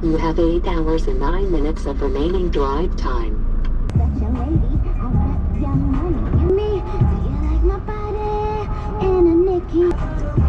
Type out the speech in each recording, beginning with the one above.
You have 8 hours and 9 minutes of remaining drive time. Such a lady, I want young money in me. Do you like my body and a Nikki?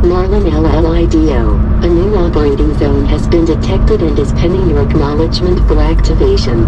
Marlin LLIDO, a new operating zone has been detected and is pending your acknowledgement for activation.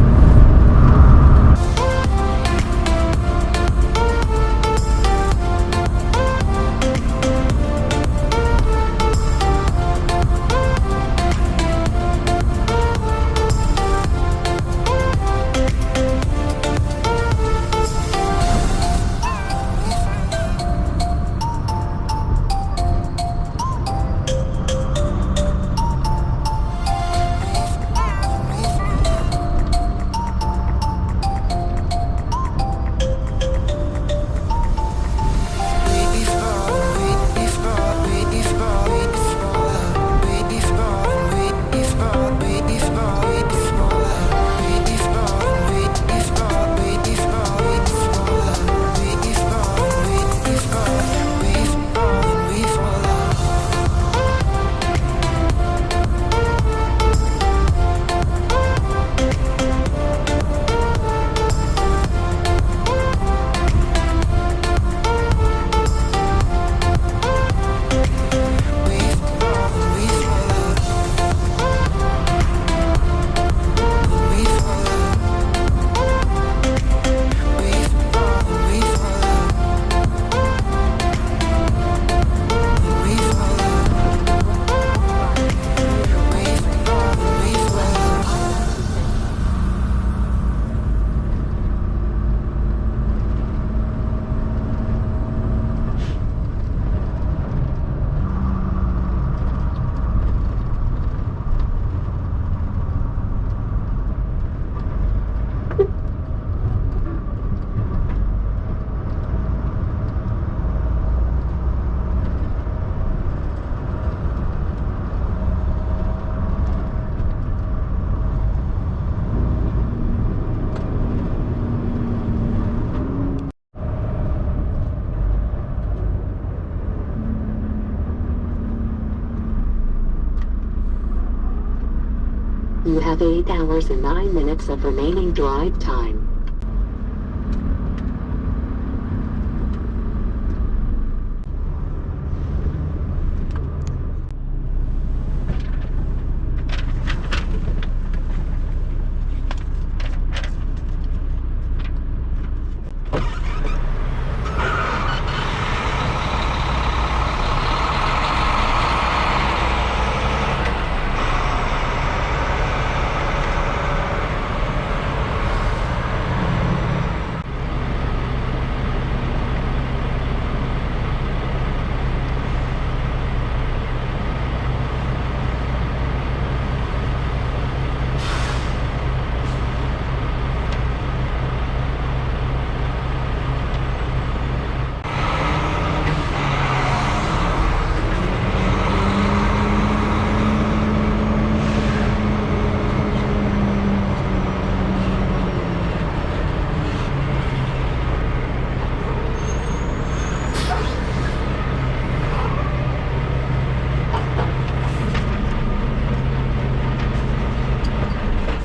have 8 hours and 9 minutes of remaining drive time.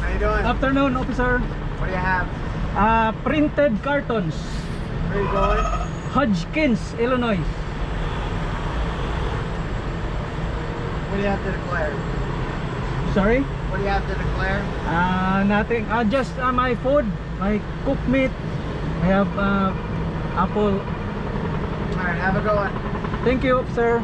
How you doing? Afternoon, officer. What do you have? Printed cartons. Where you going? Hodgkins, Illinois. What do you have to declare? Sorry? What do you have to declare? Nothing. Just my food, my cooked meat. I have apple. Alright, have a good one. Thank you, officer.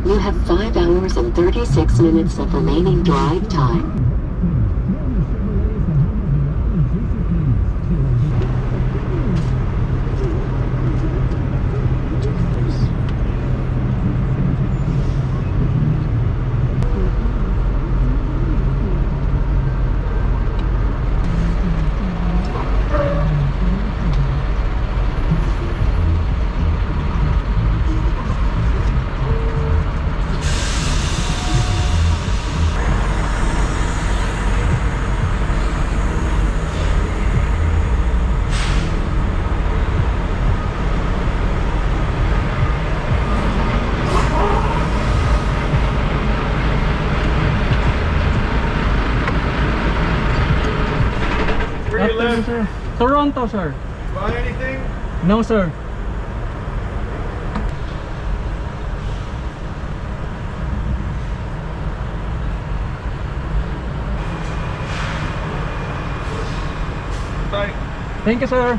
You have 5 hours and 36 minutes of remaining drive time. you, sir. Toronto, sir. Buy anything? No, sir. Bye. Thank you, sir.